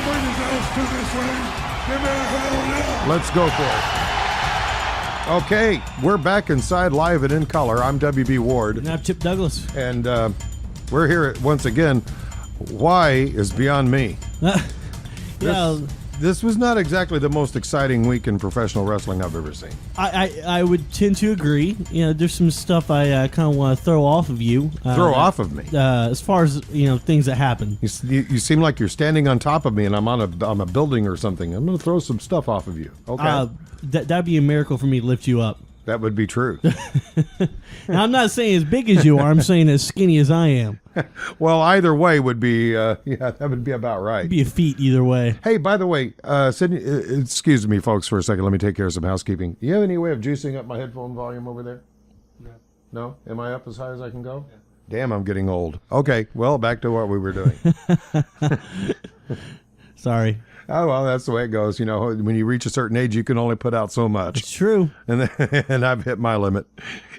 bring his ass to this ring? Give me a hell no. Let's go for it. Okay, we're back inside live and in color. I'm WB Ward. And I'm Chip Douglas. And we're here once again. Why is beyond me. This was not exactly the most exciting week in professional wrestling I've ever seen. I would tend to agree. You know, there's some stuff I kind of want to throw off of you. Off of me? As far as, things that happen. You seem like you're standing on top of me and I'm on a building or something. I'm going to throw some stuff off of you. Okay. That'd be a miracle for me to lift you up. That would be true. Now, I'm not saying as big as you are. I'm saying as skinny as I am. Well, either way would be, that would be about right. It'd be a feat either way. Hey, by the way, Sydney, excuse me, folks, for a second. Let me take care of some housekeeping. Do you have any way of juicing up my headphone volume over there? No. No? Am I up as high as I can go? Yeah. Damn, I'm getting old. Okay, well, back to what we were doing. Sorry. Oh, well, that's the way it goes. You know, when you reach a certain age, you can only put out so much. It's true. And I've hit my limit.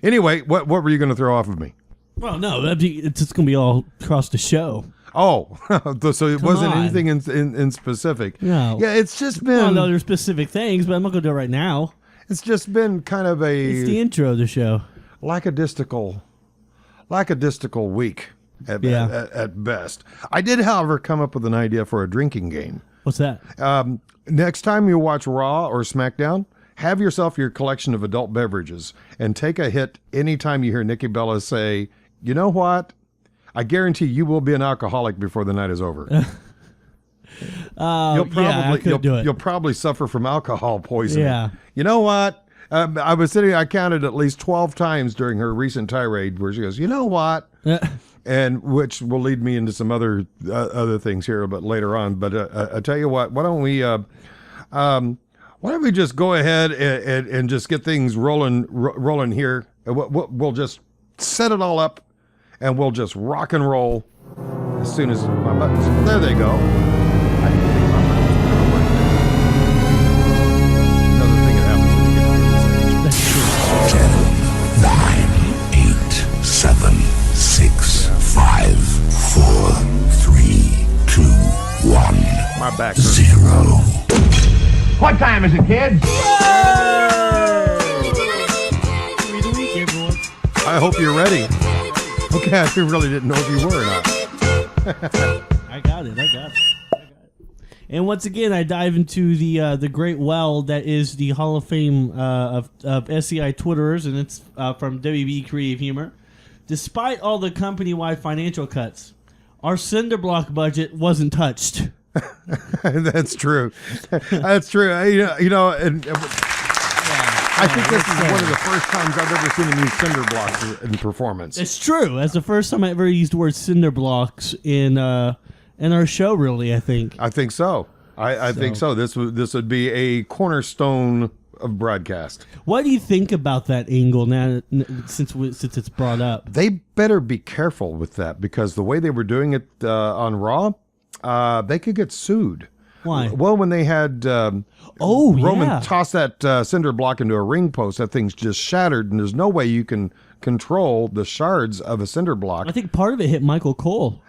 Anyway, what were you going to throw off of me? Well, no, it's just going to be all across the show. Oh, so it wasn't anything in specific. No. Yeah, it's just been... Well, no, there's specific things, but I'm not going to do it right now. It's just been kind of It's the intro of the show. Lackadaisical week at best. I did, however, come up with an idea for a drinking game. What's that? Next time you watch Raw or SmackDown, have yourself your collection of adult beverages and take a hit anytime you hear Nikki Bella say, you know what? I guarantee you will be an alcoholic before the night is over. You'll probably suffer from alcohol poisoning. Yeah. You know what? I counted at least 12 times during her recent tirade where she goes, you know what? And which will lead me into some other things here a bit later on. But I tell you what, why don't we just go ahead and just get things rolling here? We'll just set it all up, and we'll just rock and roll as soon as my buttons. There they go. I didn't think my buttons were going to work. Another thing that happens when you get to the stage. 10, 9, 8, 7, 6, 5, 4, 3, 2, 1. My back 0. What time is it, kids? I hope you're ready. Okay, I really didn't know if you were or not. I got it. And once again, I dive into the great well that is the Hall of Fame of SCI Twitterers, and it's from WB Creative Humor. Despite all the company-wide financial cuts, our cinder block budget wasn't touched. That's true. That's true. And I think this is one of the first times I've ever seen him use cinder blocks in performance. It's true. That's the first time I ever used the word cinder blocks in our show, really, I think. I think so. I think so. This would be a cornerstone of broadcast. What do you think about that angle now, since it's brought up? They better be careful with that, because the way they were doing it on Raw, they could get sued. Why? Well, when they had Roman toss that cinder block into a ring post, that thing's just shattered, and there's no way you can control the shards of a cinder block. I think part of it hit Michael Cole.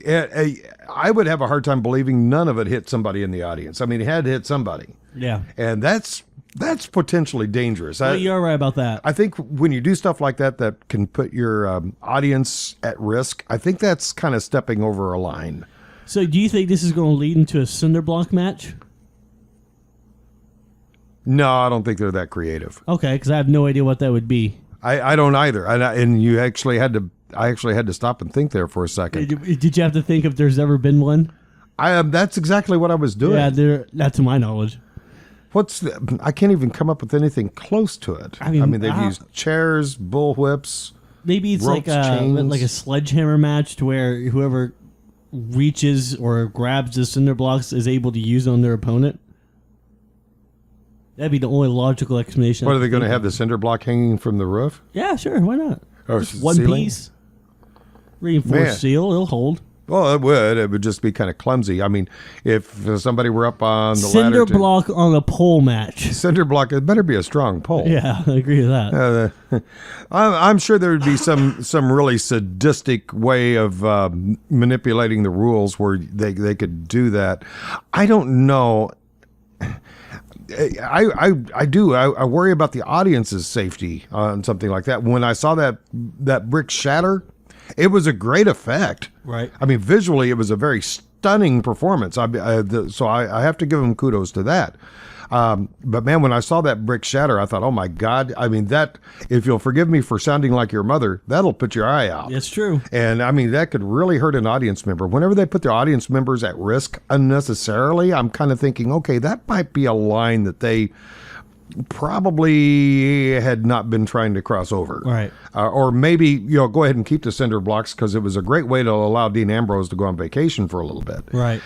I would have a hard time believing none of it hit somebody in the audience. I mean, it had to hit somebody. Yeah. And that's potentially dangerous. Well, you're right about that. I think when you do stuff like that can put your audience at risk, I think that's kind of stepping over a line. So do you think this is going to lead into a cinder block match? No, I don't think they're that creative. Okay, because I have no idea what that would be. I don't either. And you actually had to. I actually had to stop and think there for a second. Did you have to think if there's ever been one? That's exactly what I was doing. Yeah, not to my knowledge. I can't even come up with anything close to it. I mean they've used chairs, bull whips. Maybe it's ropes, like a sledgehammer match to where whoever reaches or grabs the cinder blocks is able to use on their opponent. That'd be the only logical explanation. What, are they going to have the cinder block hanging from the roof? Yeah, sure. Why not? Or one ceiling? piece. Reinforced steel. It'll hold. Well, it would. It would just be kind of clumsy. I mean, if somebody were up on the Cinder ladder... block on a pole match. Cinder block, it better be a strong pole. Yeah, I agree with that. I'm sure there would be some really sadistic way of manipulating the rules where they could do that. I don't know. I worry about the audience's safety on something like that. When I saw that brick shatter, it was a great effect. Right. I mean, visually, it was a very stunning performance. So I have to give him kudos to that. But man, when I saw that brick shatter, I thought, oh my God. I mean, that, if you'll forgive me for sounding like your mother, that'll put your eye out. It's true. And I mean, that could really hurt an audience member. Whenever they put their audience members at risk unnecessarily, I'm kind of thinking, okay, that might be a line that they probably had not been trying to cross over. Right. Or maybe, go ahead and keep the cinder blocks because it was a great way to allow Dean Ambrose to go on vacation for a little bit. Right.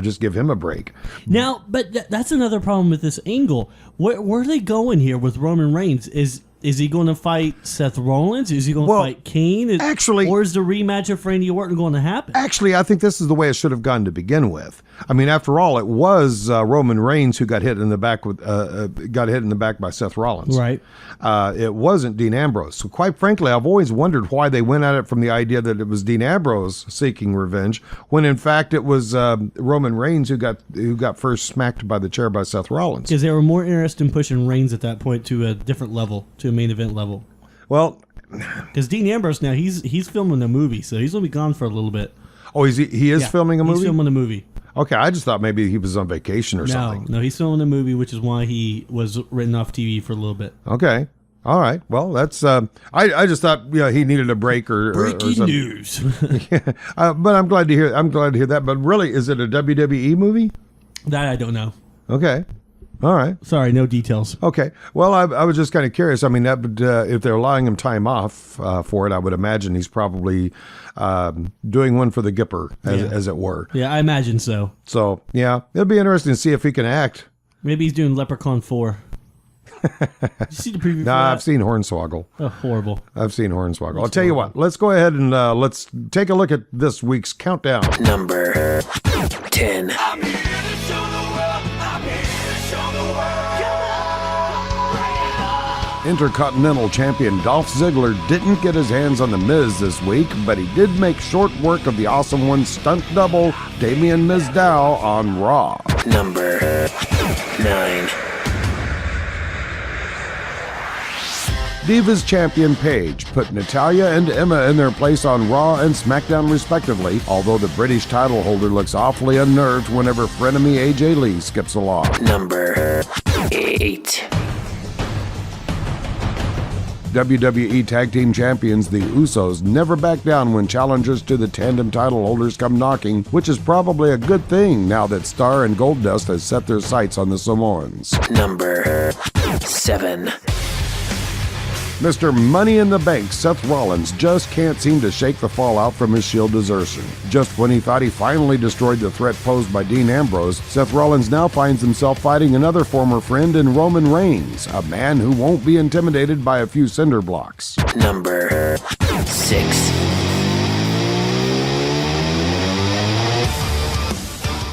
Just give him a break. Now, but that's another problem with this angle. Where are they going here with Roman Reigns? Is he going to fight Seth Rollins? Is he going to fight Kane? Or is the rematch of Randy Orton going to happen? Actually, I think this is the way it should have gone to begin with. I mean, after all, it was Roman Reigns who got hit in the back by Seth Rollins. Right. It wasn't Dean Ambrose. So quite frankly, I've always wondered why they went at it from the idea that it was Dean Ambrose seeking revenge, when in fact it was Roman Reigns who got first smacked by the chair by Seth Rollins. Because they were more interested in pushing Reigns at that point to a different level, to a main event level. Well, because Dean Ambrose now he's filming a movie, so he's gonna be gone for a little bit. Oh, he is filming a movie? He's filming a movie. Okay, I just thought maybe he was on vacation or something. No, he's filming a movie, which is why he was written off TV for a little bit. Okay. All right. Well, that's I just thought he needed a break or breaking news. But I'm glad to hear that. But really, is it a WWE movie? That I don't know. Okay. All right. Sorry, no details. Okay. Well, I was just kind of curious. I mean, that would, if they're allowing him time off for it, I would imagine he's probably doing one for the Gipper, as it were. Yeah, I imagine so. So, yeah, it'll be interesting to see if he can act. Maybe he's doing Leprechaun 4. Did you see the preview? Nah, I've seen Hornswoggle. Oh, horrible. I've seen Hornswoggle. I'll tell you what. Let's go ahead and let's take a look at this week's countdown. Number 10. Intercontinental Champion Dolph Ziggler didn't get his hands on The Miz this week, but he did make short work of the Awesome One's stunt double, Damien Mizdow, on Raw. Number 9. Divas Champion Paige put Natalya and Emma in their place on Raw and SmackDown respectively, although the British title holder looks awfully unnerved whenever frenemy AJ Lee skips along. Number 8. WWE Tag Team Champions, the Usos, never back down when challengers to the tandem title holders come knocking, which is probably a good thing now that Star and Goldust has set their sights on the Samoans. Number 7. Mr. Money in the Bank, Seth Rollins, just can't seem to shake the fallout from his Shield desertion. Just when he thought he finally destroyed the threat posed by Dean Ambrose, Seth Rollins now finds himself fighting another former friend in Roman Reigns, a man who won't be intimidated by a few cinder blocks. Number 6.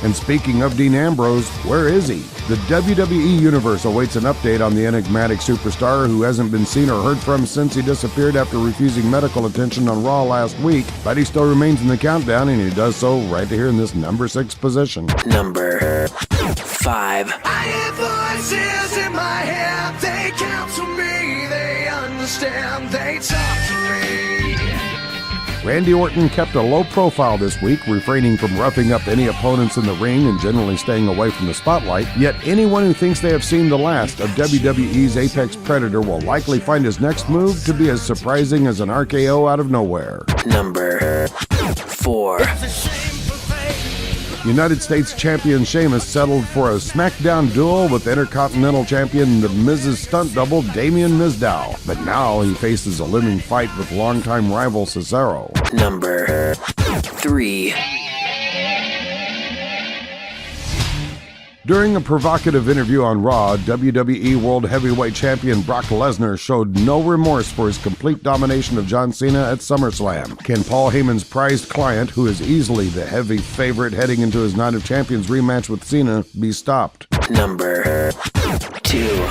And speaking of Dean Ambrose, where is he? The WWE Universe awaits an update on the enigmatic superstar who hasn't been seen or heard from since he disappeared after refusing medical attention on Raw last week, but he still remains in the countdown, and he does so right here in this number 6 position. Number 5. I hear voices in my head, they count to me, they understand, they talk to me. Randy Orton kept a low profile this week, refraining from roughing up any opponents in the ring and generally staying away from the spotlight. Yet anyone who thinks they have seen the last of WWE's Apex Predator will likely find his next move to be as surprising as an RKO out of nowhere. Number 4. United States Champion Sheamus settled for a SmackDown duel with Intercontinental Champion The Miz's stunt double Damien Mizdow, but now he faces a living fight with longtime rival Cesaro. Number 3. During a provocative interview on Raw, WWE World Heavyweight Champion Brock Lesnar showed no remorse for his complete domination of John Cena at SummerSlam. Can Paul Heyman's prized client, who is easily the heavy favorite heading into his Night of Champions rematch with Cena, be stopped? Number 2.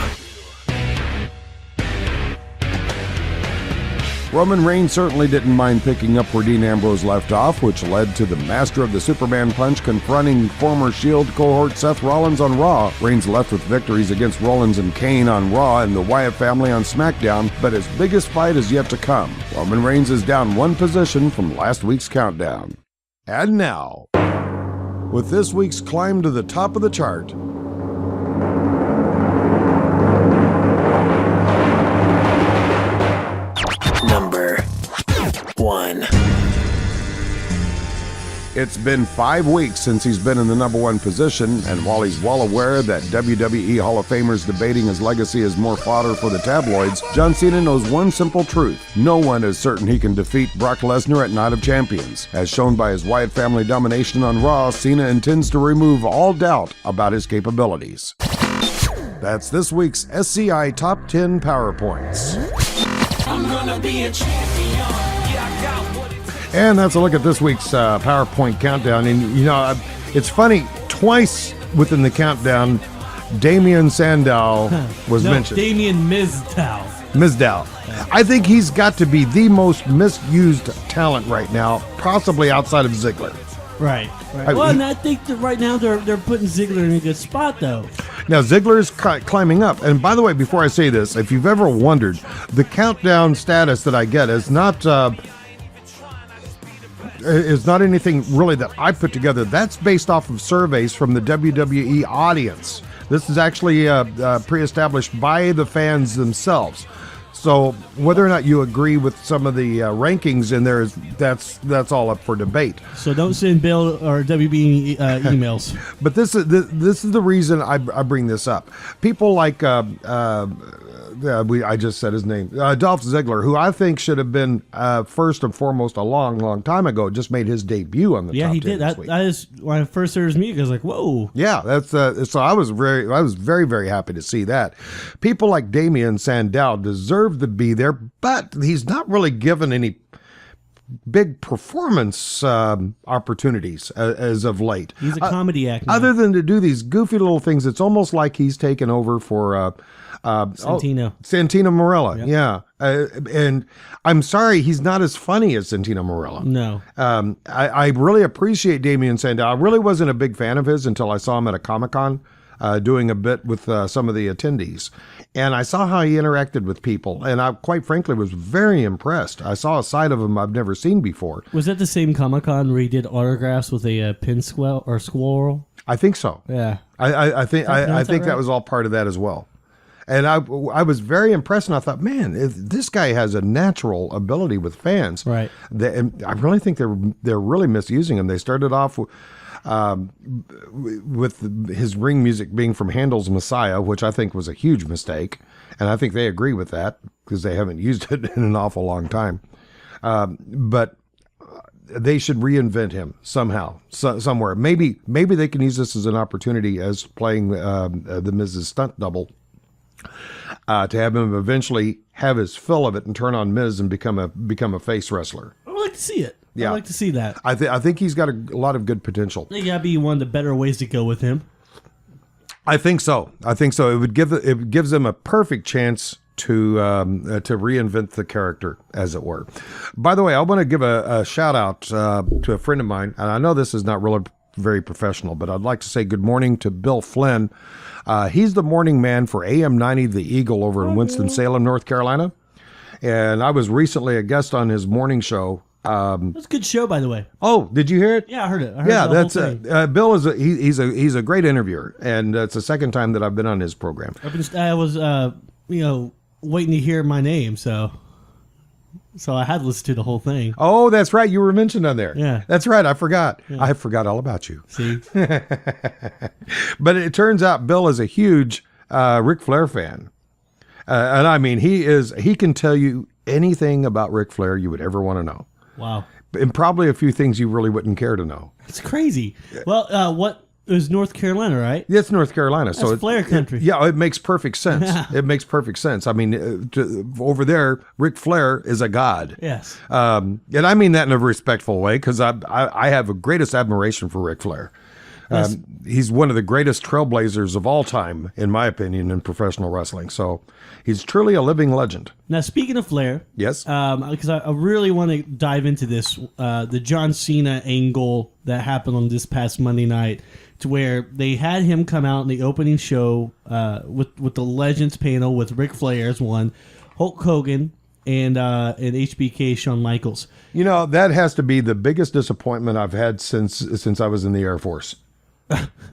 Roman Reigns certainly didn't mind picking up where Dean Ambrose left off, which led to the master of the Superman Punch confronting former Shield cohort Seth Rollins on Raw. Reigns left with victories against Rollins and Kane on Raw and the Wyatt family on SmackDown, but his biggest fight is yet to come. Roman Reigns is down one position from last week's countdown. And now, with this week's climb to the top of the chart, Number 1. it's been 5 weeks since he's been in the number one position, and while he's well aware that WWE Hall of Famers debating his legacy is more fodder for the tabloids, John Cena knows one simple truth. No one is certain he can defeat Brock Lesnar at Night of Champions. As shown by his Wyatt family domination on Raw, Cena intends to remove all doubt about his capabilities. That's this week's SCI Top 10 PowerPoints. I'm gonna be a champion. Yeah, I got what it takes. And that's a look at this week's PowerPoint countdown. And, you know, it's funny, twice within the countdown, Damien Sandow was mentioned. Damien Mizdow. Mizdow. I think he's got to be the most misused talent right now, possibly outside of Ziggler. Right. Well, and I think that right now they're putting Ziggler in a good spot, though. Now, Ziggler's climbing up. And by the way, before I say this, if you've ever wondered, the countdown status that I get is not anything really that I put together. That's based off of surveys from the WWE audience. This is actually pre-established by the fans themselves. So whether or not you agree with some of the rankings in there, that's all up for debate. So don't send Bill or WB emails. But this is the reason I bring this up. People like I just said his name, Dolph Ziggler, who I think should have been first and foremost a long time ago, just made his debut on the top 10 he did. this week. That is when I first heard his music. I was like, whoa. Yeah, that's so I was very happy to see that. People like Damien Sandow deserve to be there, but he's not really given any big performance opportunities as of late. He's a comedy actor. Other than to do these goofy little things, it's almost like he's taken over for Santino Marella. Yep. Yeah. And I'm sorry, he's not as funny as Santino Marella. No. I really appreciate Damien Sandow. I really wasn't a big fan of his until I saw him at a Comic-Con doing a bit with some of the attendees. And I saw how he interacted with people, and I quite frankly was very impressed. I saw a side of him I've never seen before. Was that the same Comic-Con where he did autographs with a pin squirrel? I think so. Yeah. I think right? that was all part of that as well. And I was very impressed, and I thought, man, this guy has a natural ability with fans. Right. And I really think they're really misusing him. They started off with his ring music being from Handel's Messiah, which I think was a huge mistake. And I think they agree with that because they haven't used it in an awful long time. But they should reinvent him somehow, somewhere. Maybe they can use this as an opportunity as playing the Miz's stunt double. To have him eventually have his fill of it and turn on Miz and become a face wrestler. I would like to see it. Yeah. I'd like to see that. I think he's got a lot of good potential. I think that'd be one of the better ways to go with him. I think so. It gives him a perfect chance to reinvent the character, as it were. By the way, I want to give a shout out to a friend of mine, and I know this is not really very professional, but I'd like to say good morning to Bill Flynn. He's the morning man for AM 90 The Eagle over in Winston-Salem, North Carolina. And I was recently a guest on his morning show. That's a good show, by the way. Oh, did you hear it? Yeah, I heard it. Bill is he's a great interviewer, and it's the second time that I've been on his program. I was waiting to hear my name, so I had to listen to the whole thing. Oh, that's right. You were mentioned on there. Yeah. That's right. I forgot. Yeah. I forgot all about you. See? But it turns out Bill is a huge Ric Flair fan. And I mean, he can tell you anything about Ric Flair you would ever want to know. Wow. And probably a few things you really wouldn't care to know. It's crazy. Well, what was North Carolina, right? Yeah, it's North Carolina. So That's Flair country. It makes perfect sense. It makes perfect sense. I mean, over there, Ric Flair is a god. Yes. And I mean that in a respectful way because I have the greatest admiration for Ric Flair. He's one of the greatest trailblazers of all time, in my opinion, in professional wrestling. So he's truly a living legend. Now, speaking of Flair, Yes. because I really want to dive into this, the John Cena angle that happened on this past Monday night, to where they had him come out in the opening show with the Legends panel with Ric Flair as one, Hulk Hogan, and HBK Shawn Michaels. You know, that has to be the biggest disappointment I've had since I was in the Air Force.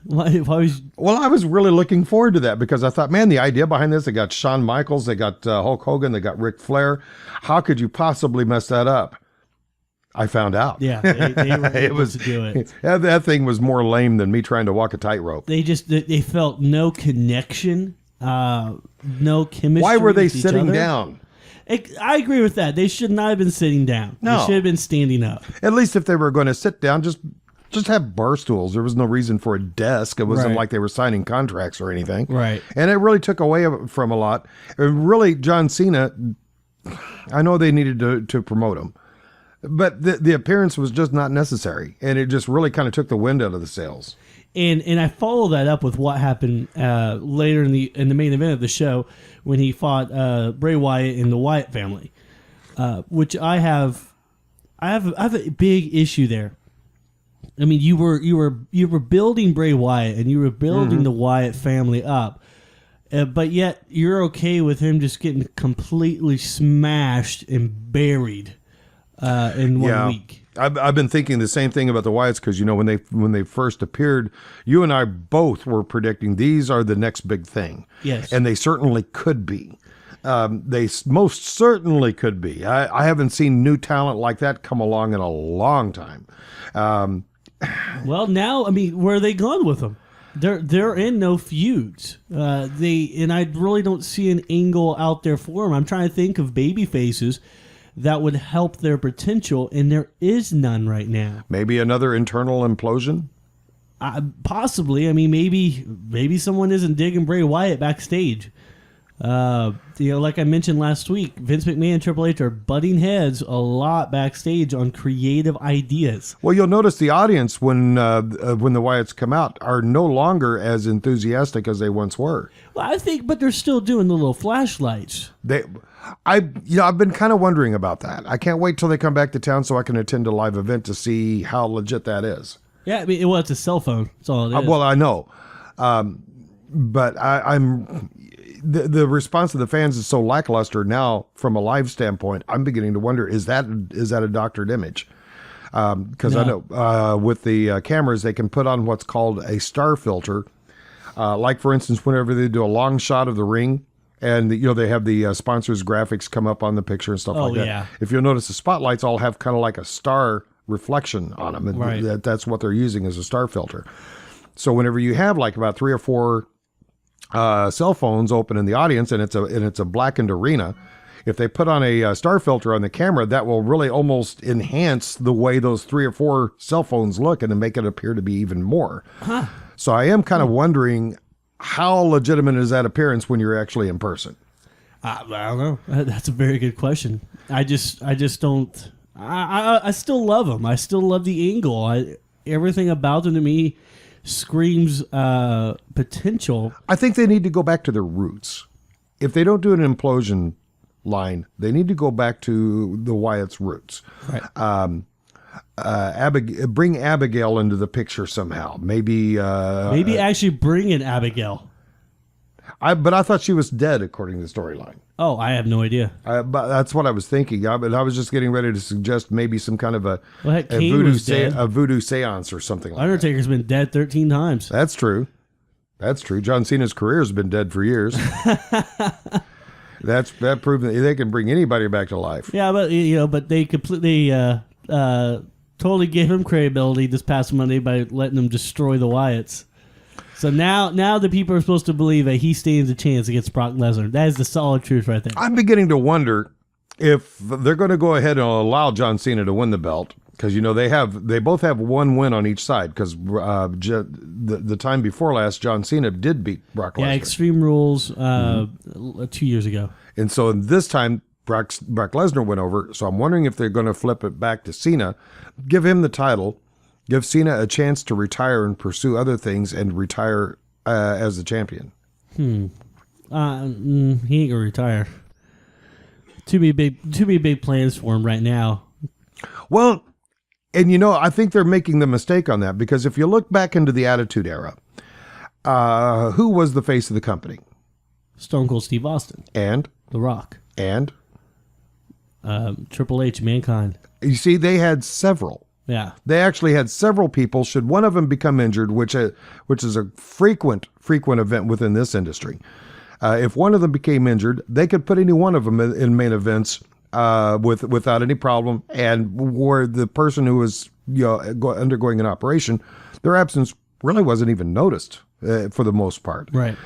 Why was Well, I was really looking forward to that because I thought, man, the idea behind this, they got Shawn Michaels, they got Hulk Hogan, they got Ric Flair. How could you possibly mess that up? I found out. Yeah, they were able to do it. That thing was more lame than me trying to walk a tightrope. They felt no connection, no chemistry. Why were they with each sitting other. down? I agree with that. They should not have been sitting down. No. They should have been standing up. At least if they were going to sit down, just have bar stools. There was no reason for a desk. It wasn't Right. like they were signing contracts or anything. Right. And it really took away from a lot. And really, John Cena, I know they needed to promote him, but the appearance was just not necessary. And it just really kind of took the wind out of the sails. And I follow that up with what happened later in the main event of the show when he fought Bray Wyatt and the Wyatt family, which I have a big issue there. I mean, you were building Bray Wyatt and you were building the Wyatt family up, but yet you're okay with him just getting completely smashed and buried in 1 week. I've been thinking the same thing about the Wyatts because, you know, when they first appeared, you and I both were predicting these are the next big thing. Yes. And they certainly could be. They most certainly could be. I haven't seen new talent like that come along in a long time. Well, now, I mean, where are they gone with them? They're in no feuds. And I really don't see an angle out there for them. I'm trying to think of baby faces that would help their potential, and there is none right now. Maybe another internal implosion? Possibly. I mean, maybe someone isn't digging Bray Wyatt backstage. Like I mentioned last week, Vince McMahon and Triple H are butting heads a lot backstage on creative ideas. Well, you'll notice the audience when the Wyatts come out are no longer as enthusiastic as they once were. Well, I think, but they're still doing the little flashlights. I've been kind of wondering about that. I can't wait till they come back to town so I can attend a live event to see how legit that is. Yeah, I mean, well, it's a cell phone. That's all it is. Well, I know, but I'm. The response of the fans is so lackluster now from a live standpoint. I'm beginning to wonder, is that a doctored image? Because I know with the cameras, they can put on what's called a star filter. Like, for instance, whenever they do a long shot of the ring and, they have the sponsors' graphics come up on the picture and stuff like that. Yeah. If you'll notice, the spotlights all have kind of like a star reflection on them. And Right. that's what they're using as a star filter. So whenever you have like about 3 or 4 cell phones open in the audience and it's a blackened arena, if they put on a star filter on the camera, that will really almost enhance the way those 3 or 4 cell phones look and to make it appear to be even more. Huh. So I am kind of wondering, how legitimate is that appearance when you're actually in person? I don't know. That's a very good question. I just don't. I still love them. I still love the angle. Everything about them to me screams potential. I think they need to go back to their roots. If they don't do an implosion line, they need to go back to the Wyatt's roots. Right. Bring Abigail into the picture somehow. Maybe Actually bring in Abigail. But I thought she was dead according to the storyline. Oh, I have no idea. But that's what I was thinking. But I was just getting ready to suggest maybe some kind of a Kane was dead. voodoo seance or something like Undertaker's been dead 13 times. That's true. That's true. John Cena's career has been dead for years. That proves that they can bring anybody back to life. Yeah, but they completely totally gave him credibility this past Monday by letting him destroy the Wyatts. So now the people are supposed to believe that he stands a chance against Brock Lesnar. That is the solid truth right there. I'm beginning to wonder if they're going to go ahead and allow John Cena to win the belt, Because they both have one win on each side. Because the time before last, John Cena did beat Brock Lesnar. Yeah, Extreme Rules 2 years ago. And so this time, Brock Lesnar went over. So I'm wondering if they're going to flip it back to Cena, give him the title, give Cena a chance to retire and pursue other things, and retire as the champion. He ain't gonna retire. Too many big plans for him right now. Well, and I think they're making the mistake on that, because if you look back into the Attitude Era, who was the face of the company? Stone Cold Steve Austin. And? The Rock. And? Triple H, Mankind. You see, they had several. Yeah. They actually had several people, should one of them become injured, which is a frequent event within this industry. If one of them became injured, they could put any one of them in main events without any problem, and where the person who was undergoing an operation, their absence really wasn't even noticed for the most part. Right.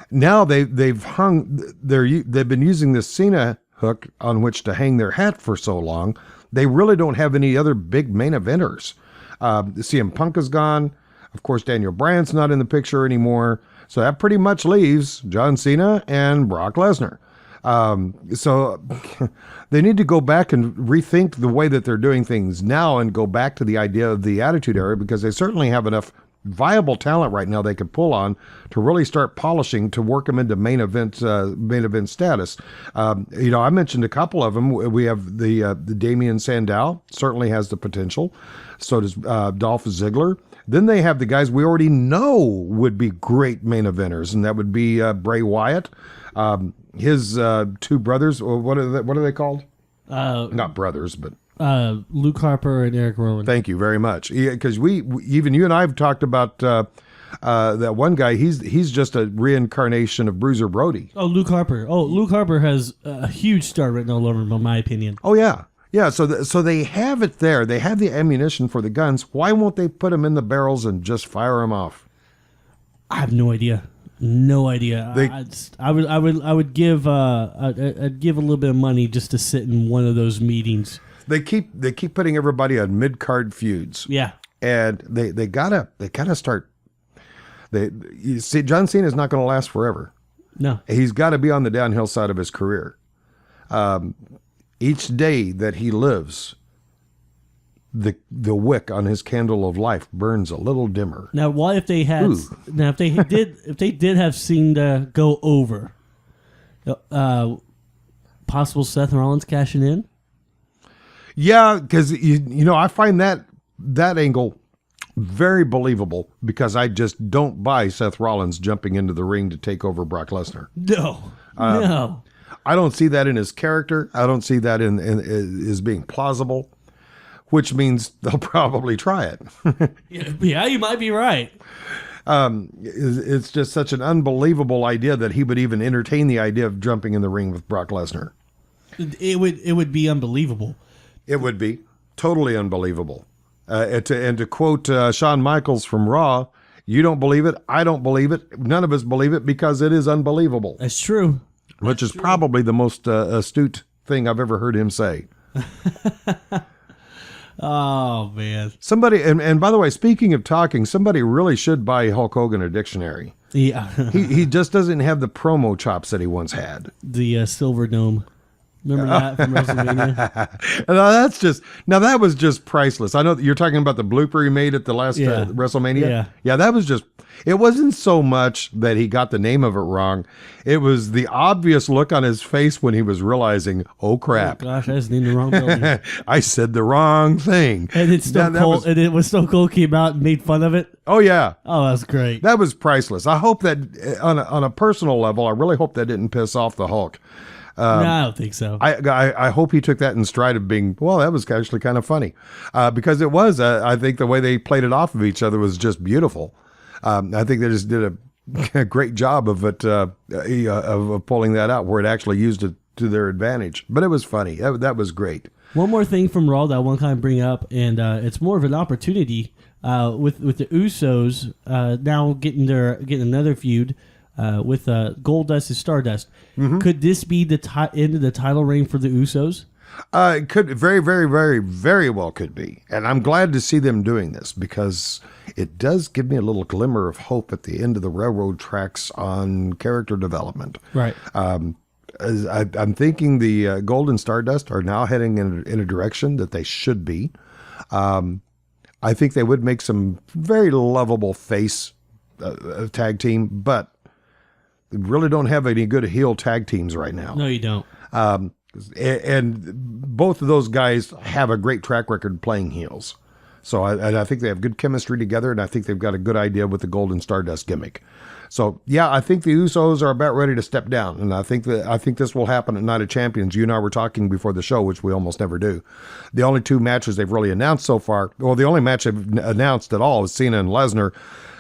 Now they've been using this Cena hook on which to hang their hat for so long. They really don't have any other big main eventers. CM Punk is gone. Of course, Daniel Bryan's not in the picture anymore. So that pretty much leaves John Cena and Brock Lesnar. So they need to go back and rethink the way that they're doing things now and go back to the idea of the Attitude Era, because they certainly have enough viable talent right now they could pull on to really start polishing to work them into main event status. I mentioned a couple of them. We have the Damien Sandow, certainly has the potential. So does Dolph Ziggler. Then they have the guys we already know would be great main eventers, and that would be Bray Wyatt, his two brothers. What are they called? Not brothers, but Luke Harper and Eric Rowan. Thank you very much. Because even you and I have talked about that one guy. He's just a reincarnation of Bruiser Brody. Oh, Luke Harper. Oh, Luke Harper has a huge star written all over him, in my opinion. Oh yeah. Yeah, so they have it there. They have the ammunition for the guns. Why won't they put them in the barrels and just fire them off? I have no idea. No idea. I would give I'd give a little bit of money just to sit in one of those meetings. They keep putting everybody on mid-card feuds. Yeah, and they gotta start. You see, John Cena is not going to last forever. No, he's got to be on the downhill side of his career. Each day that he lives, the wick on his candle of life burns a little dimmer. Now, what if they had? Ooh. Now, if they did have Cena go over, possible Seth Rollins cashing in? Yeah, because I find that angle very believable, because I just don't buy Seth Rollins jumping into the ring to take over Brock Lesnar. No, no. I don't see that in his character. I don't see that in as being plausible, which means they'll probably try it. Yeah, you might be right. It's just such an unbelievable idea that he would even entertain the idea of jumping in the ring with Brock Lesnar. It would be unbelievable. It would be totally unbelievable. And to quote Shawn Michaels from Raw, "You don't believe it. I don't believe it. None of us believe it, because it is unbelievable." That's true. Which is probably the most astute thing I've ever heard him say. Oh, man. Somebody, and by the way, speaking of talking, somebody really should buy Hulk Hogan a dictionary. Yeah. he just doesn't have the promo chops that he once had. The Silver Dome. Remember that from WrestleMania? That was just priceless. I know that you're talking about the blooper he made at the last WrestleMania. Yeah, that was just, it wasn't so much that he got the name of it wrong. It was the obvious look on his face when he was realizing, oh crap. Oh gosh, I was in the wrong building. I said the wrong thing. And it's Stone Cold, and it was Stone Cold came out and made fun of it. Oh yeah. Oh, that's great. That was priceless. I hope that on a personal level, I really hope that didn't piss off the Hulk. No, I don't think so. I hope he took that in stride of being, well, that was actually kind of funny. Because it was, I think the way they played it off of each other was just beautiful. I think they just did a great job of it, of pulling that out where it actually used it to their advantage. But it was funny. That was great. One more thing from Raw that I want to kind of bring up, and it's more of an opportunity with the Usos now getting another feud. With Goldust and Stardust. Mm-hmm. Could this be the end of the title reign for the Usos? It could very, very, very, very well could be. And I'm glad to see them doing this because it does give me a little glimmer of hope at the end of the railroad tracks on character development. Right. I'm thinking the Golden Stardust are now heading in a direction that they should be. I think they would make some very lovable face tag team, but they really don't have any good heel tag teams right now. No, you don't. And both of those guys have a great track record playing heels. So I think they have good chemistry together, and I think they've got a good idea with the Golden Stardust gimmick. So, yeah, I think the Usos are about ready to step down, and I think this will happen at Night of Champions. You and I were talking before the show, which we almost never do. The only two matches they've really announced so far, well, the only match they've announced at all is Cena and Lesnar.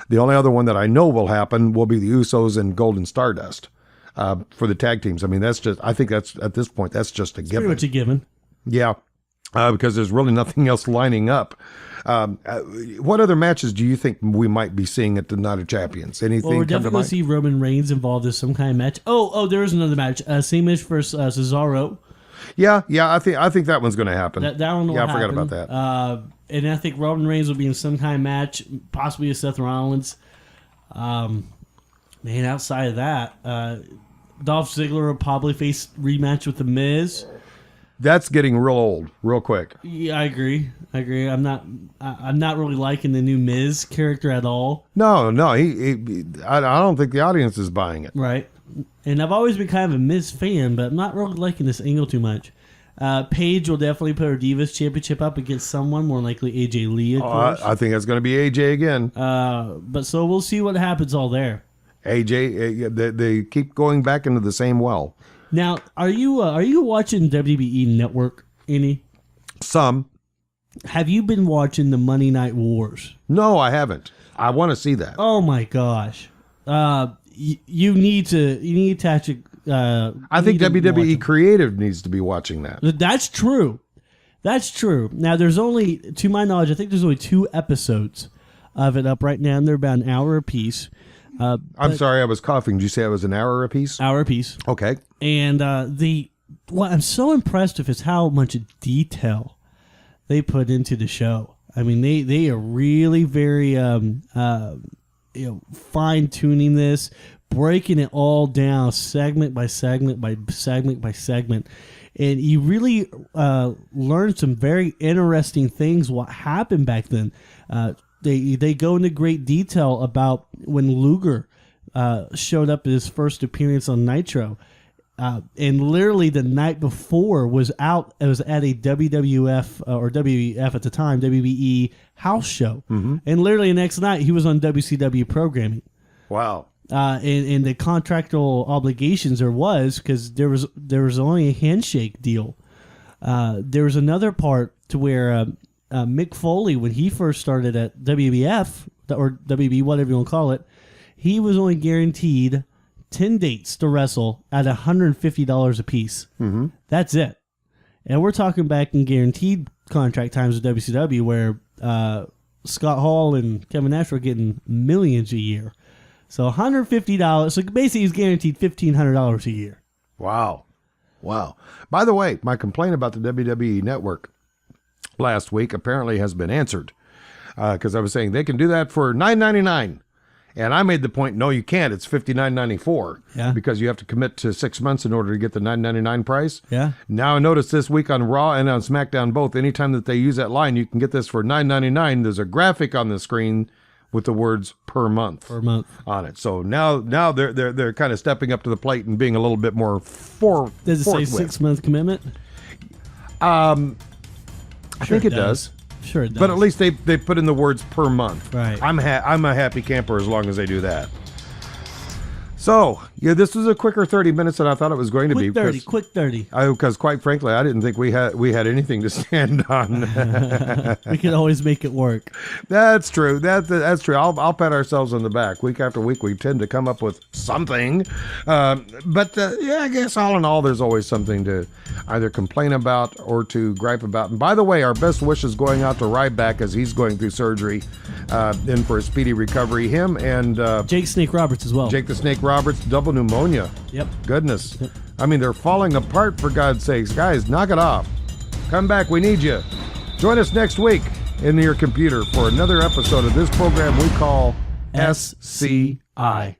The only other one that I know will happen will be the Usos and Golden Stardust. For the tag teams. I mean, I think that's, at this point, that's just a given. Pretty much a given. Yeah, because there's really nothing else lining up. What other matches do you think we might be seeing at the Night of Champions? Anything? Well, we're definitely going to see Roman Reigns involved in some kind of match. Oh, there is another match. Sheamus versus Cesaro. Yeah, I think that one's going to happen. That one will happen. I forgot about that. And I think Roman Reigns will be in some kind of match, possibly with Seth Rollins. Man, outside of that, Dolph Ziggler will probably face rematch with The Miz. That's getting real old, real quick. Yeah, I agree. I'm not really liking the new Miz character at all. No, I don't think the audience is buying it. Right. And I've always been kind of a Miz fan, but I'm not really liking this angle too much. Paige will definitely put her Divas Championship up against someone, more likely AJ Lee, of course. I think it's going to be AJ again. But so we'll see what happens all there. AJ, they keep going back into the same well. Now, are you watching WWE Network any? Some. Have you been watching the Monday Night Wars? No, I haven't. I want to see that. Oh my gosh, you need to actually. I think WWE Creative needs to be watching that. That's true. That's true. Now, there's only, to my knowledge, I think there's only 2 episodes of it up right now, and they're about an hour apiece. I'm sorry, I was coughing. Did you say it was an hour apiece? Hour apiece. Okay. And what I'm so impressed with is how much detail they put into the show. I mean, they are really very fine tuning this, breaking it all down segment by segment by segment by segment. And you really learn some very interesting things what happened back then. They go into great detail about when Luger showed up at his first appearance on Nitro. And literally the night before was at a WWF or WWF at the time, WWE house show. Mm-hmm. And literally the next night he was on WCW programming. Wow. And the contractual obligations because there was only a handshake deal. There was another part to where Mick Foley, when he first started at WWF or WB, whatever you want to call it, he was only guaranteed 10 dates to wrestle at $150 a piece. Mm-hmm. That's it. And we're talking back in guaranteed contract times with WCW where Scott Hall and Kevin Nash were getting millions a year. So $150. So basically he's guaranteed $1,500 a year. Wow. By the way, my complaint about the WWE Network last week apparently has been answered. Because I was saying they can do that for $9.99. And I made the point, no, you can't. It's $59.94. Yeah. Because you have to commit to 6 months in order to get the $9.99 price. Yeah. Now I noticed this week on Raw and on SmackDown both, anytime that they use that line, you can get this for $9.99. There's a graphic on the screen with the words per month on it. So now they're kind of stepping up to the plate and being a little bit more Does it say 6 month commitment? I think it does. Sure it does. But at least they put in the words per month. Right. I'm a happy camper as long as they do that. So, yeah, this was a quicker 30 minutes than I thought it was going to be. Quick 30. Because quite frankly, I didn't think we had anything to stand on. We can always make it work. That's true. That's true. I'll pat ourselves on the back. Week after week, we tend to come up with something. But I guess all in all, there's always something to either complain about or to gripe about. And by the way, our best wishes going out to Ryback as he's going through surgery, in for a speedy recovery. Him and Jake Snake Roberts as well. Jake the Snake Roberts, double pneumonia. Yep. Goodness. Yep. I mean, they're falling apart, for God's sakes. Guys, knock it off. Come back. We need you. Join us next week in your computer for another episode of this program we call SCI.